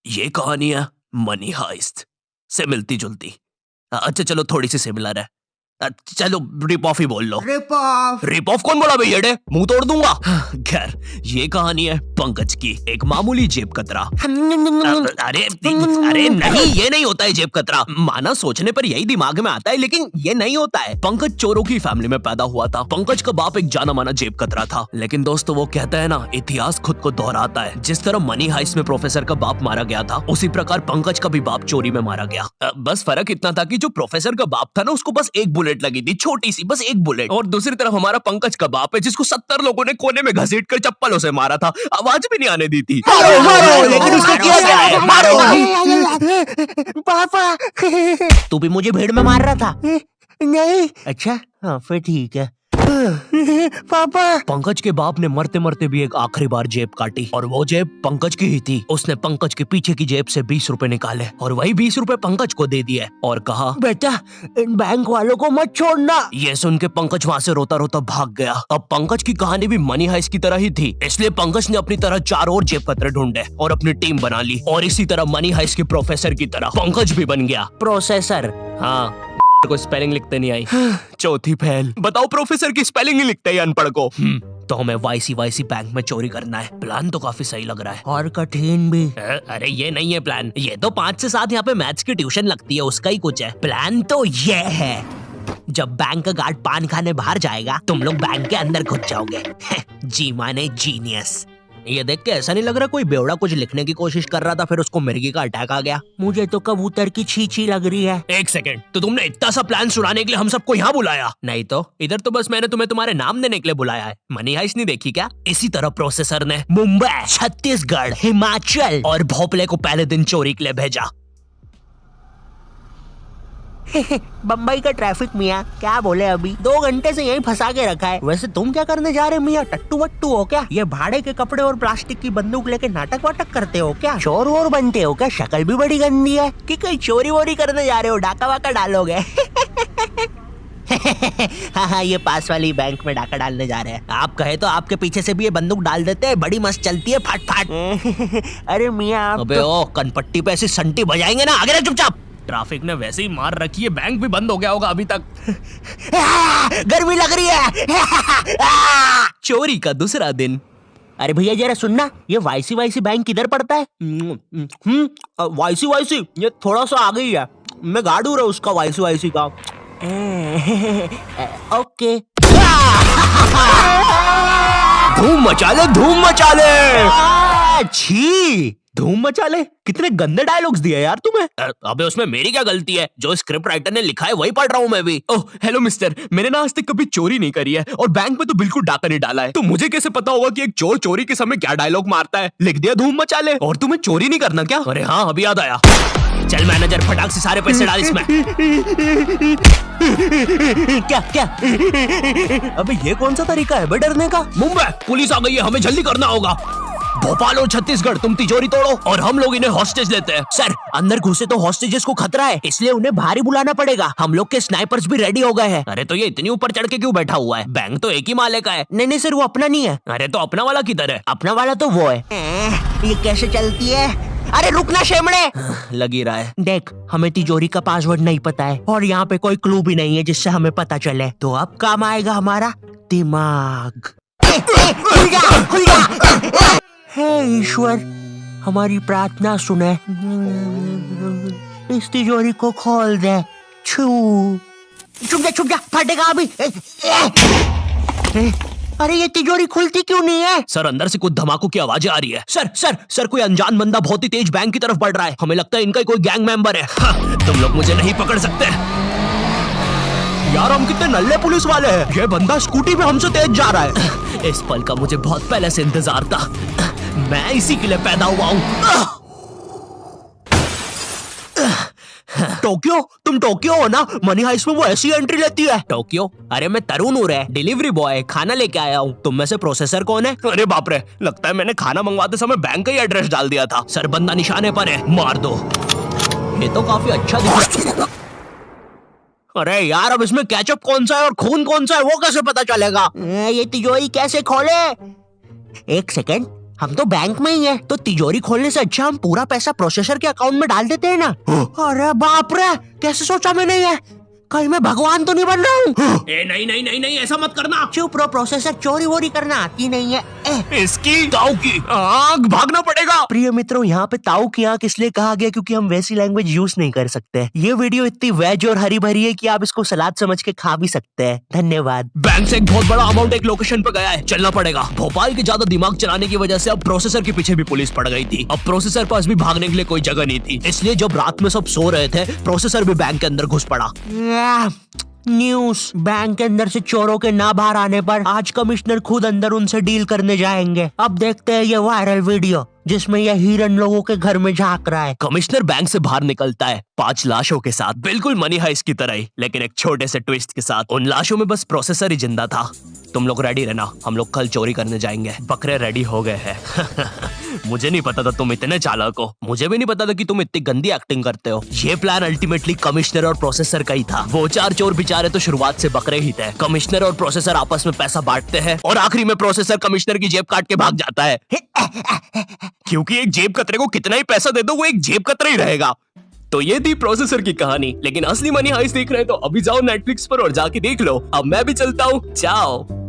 ये कहानी है मनी हाइस्ट से मिलती जुलती। अच्छा चलो थोड़ी सी सिमिलर है। चलो रिप ऑफ ही बोल लो। रिप ऑफ कौन बोला भैया? मुंह तोड़ दूंगा। खैर ये कहानी है पंकज की, एक मामूली जेब कतरा। अरे नहीं, ये नहीं होता है जेब कतरा। माना सोचने पर यही दिमाग में आता है, लेकिन ये नहीं होता है। पंकज चोरों की फैमिली में पैदा हुआ था। पंकज का बाप एक जाना माना जेब कतरा था। लेकिन दोस्तों वो कहता है ना, इतिहास खुद को दोहराता है। जिस तरह मनी हाइस्ट में प्रोफेसर का बाप मारा गया था, उसी प्रकार पंकज का भी बाप चोरी में मारा गया। बस फर्क इतना था कि जो प्रोफेसर का बाप था ना, उसको बस एक बुलेट लगी थी, छोटी सी, बस एक बुलेट। और दूसरी तरफ हमारा पंकज का बाप है, जिसको 70 लोगों ने कोने में घसीट कर चप्पलों से मारा था, आवाज भी नहीं आने दी थी। लेकिन उसने किया क्या है? पापा तू भी मुझे भीड़ में मार रहा था? नहीं। अच्छा हाँ फिर ठीक है। पापा पंकज के बाप ने मरते मरते भी एक आखिरी बार जेब काटी, और वो जेब पंकज की ही थी। उसने पंकज के पीछे की जेब से 20 रुपए निकाले और वही 20 रुपए पंकज को दे दिए और कहा, बेटा इन बैंक वालों को मत छोड़ना। ये सुन के पंकज वहाँ से रोता रोता भाग गया। अब पंकज की कहानी भी मनी हाइस्ट की तरह ही थी, इसलिए पंकज ने अपनी तरह 4 और जेब कतरे ढूंढे और अपनी टीम बना ली। और इसी तरह मनी हाइस्ट के प्रोफेसर की तरह पंकज भी बन गया प्रोसेसर। हाँ को स्पेलिंग लिखते नहीं आई। चौथी फैल। बताओ प्रोफेसर की स्पेलिंग ही लिखते हैं अनपढ़ को। तो हमें वाईसी बैंक में चोरी करना है। प्लान तो काफी सही लग रहा है और कठिन भी। अरे ये नहीं है प्लान, ये तो 5 से 7 यहाँ पे मैथ्स की ट्यूशन लगती है, उसका ही कुछ है। प्लान तो ये है, जब बैंक का गार्ड पान खाने बाहर जाएगा, तुम लोग बैंक के अंदर घुस जाओगे। जी माने जीनियस। ये देख के ऐसा नहीं लग रहा कोई बेवड़ा कुछ लिखने की कोशिश कर रहा था, फिर उसको मिर्गी का अटैक आ गया। मुझे तो कबूतर की छींची लग रही है। एक सेकंड, तो तुमने इतना सा प्लान सुनाने के लिए हम सबको यहाँ बुलाया? नहीं तो इधर तो बस मैंने तुम्हें तुम्हारे नाम देने के लिए बुलाया है। मनी हाइस्ट नहीं देखी क्या? इसी तरह प्रोसेसर ने मुंबई, छत्तीसगढ़, हिमाचल और भोपाल को पहले दिन चोरी के लिए भेजा। बम्बई का ट्रैफिक मियाँ, क्या बोले अभी 2 घंटे से यहीं फंसा के रखा है। वैसे तुम क्या करने जा रहे मियाँ? टट्टू वट्टू हो क्या? ये भाड़े के कपड़े और प्लास्टिक की बंदूक लेके नाटक वाटक करते हो क्या? चोर वोर बनते हो क्या? शक्ल भी बड़ी गंदी है। कि कहीं चोरी वोरी करने जा रहे हो, डाका वाका डालोगे? हाँ ये पास वाली बैंक में डाका डालने जा रहे हैं। आप कहे तो आपके पीछे से भी ये बंदूक डाल देते हैं, बड़ी मस्त चलती है, फट फट। अरे मियाँ अबे ओ कनपट्टी पे ऐसी संटी बजाएंगे ना, आगे चुपचाप। ट्रैफिक ने वैसे ही मार रखी है, बैंक भी बंद हो गया होगा अभी तक। गर्मी लग रही है। चोरी का दूसरा दिन। अरे भैया जरा सुनना, ये वाईसी बैंक किधर पड़ता है? वाईसी ये थोड़ा सा आगे ही है। मैं गार्ड हूँ उसका, वाईसी का। ओके। धूम मचा ले। छी, धूम मचा ले। कितने गंदे डायलॉग्स दिए यार तुम्हें। अबे उसमें मेरी क्या गलती है? जो स्क्रिप्ट राइटर ने लिखा है वही पढ़ रहा हूँ मैं भी। ओह हेलो मिस्टर, मैंने ना आज तक कभी चोरी नहीं करी है और बैंक में तो बिल्कुल डाका नहीं डाला है, तो मुझे कैसे पता होगा कि एक चोर चोरी के समय क्या डायलॉग मारता है? लिख दिया धूम मचा ले। और तुम्हें चोरी नहीं करना क्या? अरे हाँ अभी याद आया। चल मैनेजर फटाक से सारे पैसे डाल इसमें। क्या? अबे ये कौन सा तरीका है बे डरने का? मुंबई पुलिस आ गई है, हमें जल्दी करना होगा। भोपाल और छत्तीसगढ़ तुम तिजोरी तोड़ो और हम लोग इन्हें हॉस्टेज लेते हैं। सर अंदर घुसे तो हॉस्टेजेस को खतरा है, इसलिए उन्हें बाहर ही बुलाना पड़ेगा। हम लोग के स्नाइपर्स भी रेडी हो गए हैं। अरे तो ये इतनी ऊपर चढ़ के क्यों बैठा हुआ है? बैंक तो एक ही माले का है। नहीं सर वो अपना नहीं है। अरे तो अपना वाला किधर है? अपना वाला तो वो है। ये कैसे चलती है? अरे रुकना शेमड़े। लगी रहा है। देख हमें तिजोरी का पासवर्ड नहीं पता है और यहाँ पे कोई क्लू भी नहीं है जिससे हमें पता चले, तो अब काम आएगा हमारा दिमाग। खुल जा। हे ईश्वर हमारी प्रार्थना सुने, इस तिजोरी को खोल दे। छुप जा फटेगा अभी। अरे ये तिजोरी खुलती क्यों नहीं है? सर अंदर से कुछ धमाकों की आवाजें आ रही है। सर कोई अनजान बंदा बहुत ही तेज बैंक की तरफ बढ़ रहा है। हमें लगता है इनका कोई गैंग मेंबर है। हाँ, तुम लोग मुझे नहीं पकड़ सकते यार, हम कितने नल्ले पुलिस वाले हैं। ये बंदा स्कूटी पे हमसे तेज जा रहा है। इस पल का मुझे बहुत पहले से इंतजार था, मैं इसी के लिए पैदा हुआ हूँ। टोक्यो, तुम टोक्यो हो ना? मनी हाइस्ट में वो ऐसी एंट्री लेती है। टोक्यो? अरे मैं तरुण हूँ रे, डिलीवरी बॉय, खाना लेके आया हूँ। तुम में से प्रोसेसर कौन है? अरे बाप रे, लगता है मैंने खाना मंगवाते समय बैंक का ही एड्रेस डाल दिया था। सर बंदा निशाने पर है, मार दो। ये तो काफी अच्छा दिख रहा है। अरे यार अब इसमें केचप कौन सा है और खून कौन सा है वो कैसे पता चलेगा? ये तिजोरी कैसे खोले? एक सेकंड, हम तो बैंक में ही है, तो तिजोरी खोलने से अच्छा हम पूरा पैसा प्रोसेसर के अकाउंट में डाल देते हैं ना। अरे बाप रे, कैसे सोचा मैंने ये? कहीं मैं भगवान तो नहीं बन रहा हूँ? नहीं नहीं नहीं नहीं, ऐसा मत करना। चुप रहो, प्रोसेसर चोरी वोरी करना आती नहीं है। इसकी ताऊ की आंख, भागना पड़ेगा। प्रिय मित्रों, यहाँ पे ताऊ की आंख इसलिए कहा गया क्योंकि हम वैसी लैंग्वेज यूज नहीं कर सकते। ये वीडियो इतनी वेज और हरी भरी है कि आप इसको सलाद समझ के खा भी सकते हैं। धन्यवाद। बैंक से एक बहुत बड़ा अमाउंट एक लोकेशन पे गया है, चलना पड़ेगा। भोपाल के ज्यादा दिमाग चलाने की वजह से अब प्रोसेसर के पीछे भी पुलिस पड़ गई थी। अब प्रोसेसर पास भी भागने के लिए कोई जगह नहीं थी, इसलिए जब रात में सब सो रहे थे, प्रोसेसर भी बैंक के अंदर घुस पड़ा। न्यूज, बैंक के अंदर से चोरों के ना बाहर आने पर आज कमिश्नर खुद अंदर उनसे डील करने जाएंगे। अब देखते हैं ये वायरल वीडियो जिसमें यह हिरन लोगों के घर में झांक रहा है। कमिश्नर बैंक से बाहर निकलता है 5 लाशों के साथ, बिल्कुल मनी हाइस्ट की तरह ही, लेकिन एक छोटे से ट्विस्ट के साथ। उन लाशों में बस प्रोसेसर ही जिंदा था। तुम लोग रेडी रहना, हम लोग कल चोरी करने जाएंगे। बकरे रेडी हो गए हैं। मुझे नहीं पता था तुम इतने चालाक हो, मुझे भी नहीं पता था कि तुम इतनी गंदी एक्टिंग करते हो। ये प्लान अल्टीमेटली कमिश्नर और प्रोसेसर का ही था। वो 4 चोर बेचारे तो शुरुआत से बकरे ही थे। कमिश्नर और प्रोसेसर आपस में पैसा बांटते हैं और आखिरी में प्रोसेसर कमिश्नर की जेब काट के भाग जाता है। क्योंकि एक जेब कतरे को कितना ही पैसा दे दो, वो एक जेब कतरा ही रहेगा। तो ये थी प्रोसेसर की कहानी, लेकिन असली मनी हाइस्ट देख रहे हैं तो अभी जाओ नेटफ्लिक्स पर और जाके देख लो। अब मैं भी चलता हूँ, चाओ।